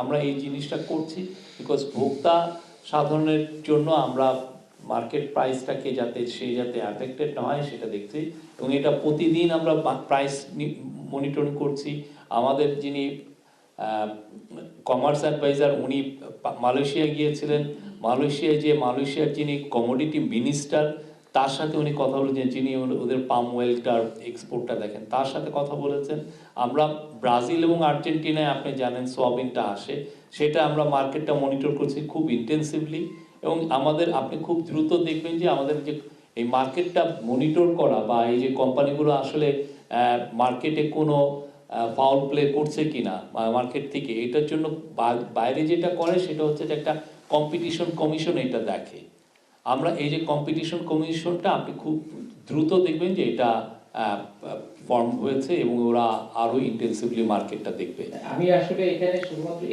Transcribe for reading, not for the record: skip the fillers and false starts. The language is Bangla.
আমরা এই জিনিসটা করছি বিকজ ভোক্তা সাধারণের জন্য আমরা মার্কেট প্রাইসটাকে যাতে অ্যাফেক্টেড না হয় সেটা দেখছি এবং এটা প্রতিদিন আমরা প্রাইস মনিটরিং করছি। আমাদের যিনি কমার্স অ্যাডভাইজার উনি মালয়েশিয়া গিয়েছিলেন, মালয়েশিয়ার যিনি কমোডিটি মিনিস্টার তার সাথে উনি কথা বলেছেন, যিনি ওদের পাম অয়েলটার এক্সপোর্টটা দেখেন তার সাথে কথা বলেছেন। আমরা ব্রাজিল এবং আর্জেন্টিনায় আপনি জানেন সয়াবিনটা আসে, সেটা আমরা মার্কেটটা মনিটর করছি খুব ইন্টেন্সিভলি এবং আপনি খুব দ্রুত দেখবেন যে আমাদের যে এই মার্কেটটা মনিটর করা বা এই যে কোম্পানিগুলো আসলে মার্কেটে কোনো ফাউল প্লে করছে কিনা মার্কেট থেকে, এটার জন্য বাইরে যেটা করে সেটা হচ্ছে যে একটা কম্পিটিশন কমিশন এটা দেখে। আমরা এই যে কম্পিটিশন কমিশনটা আপনি খুব দ্রুত দেখবেন যে এটা ফর্ম হয়েছে এবং ওরা আরো ইন্টেন্সিভলি মার্কেটটা দেখবে। আমি আসলে এখানে শুধুমাত্র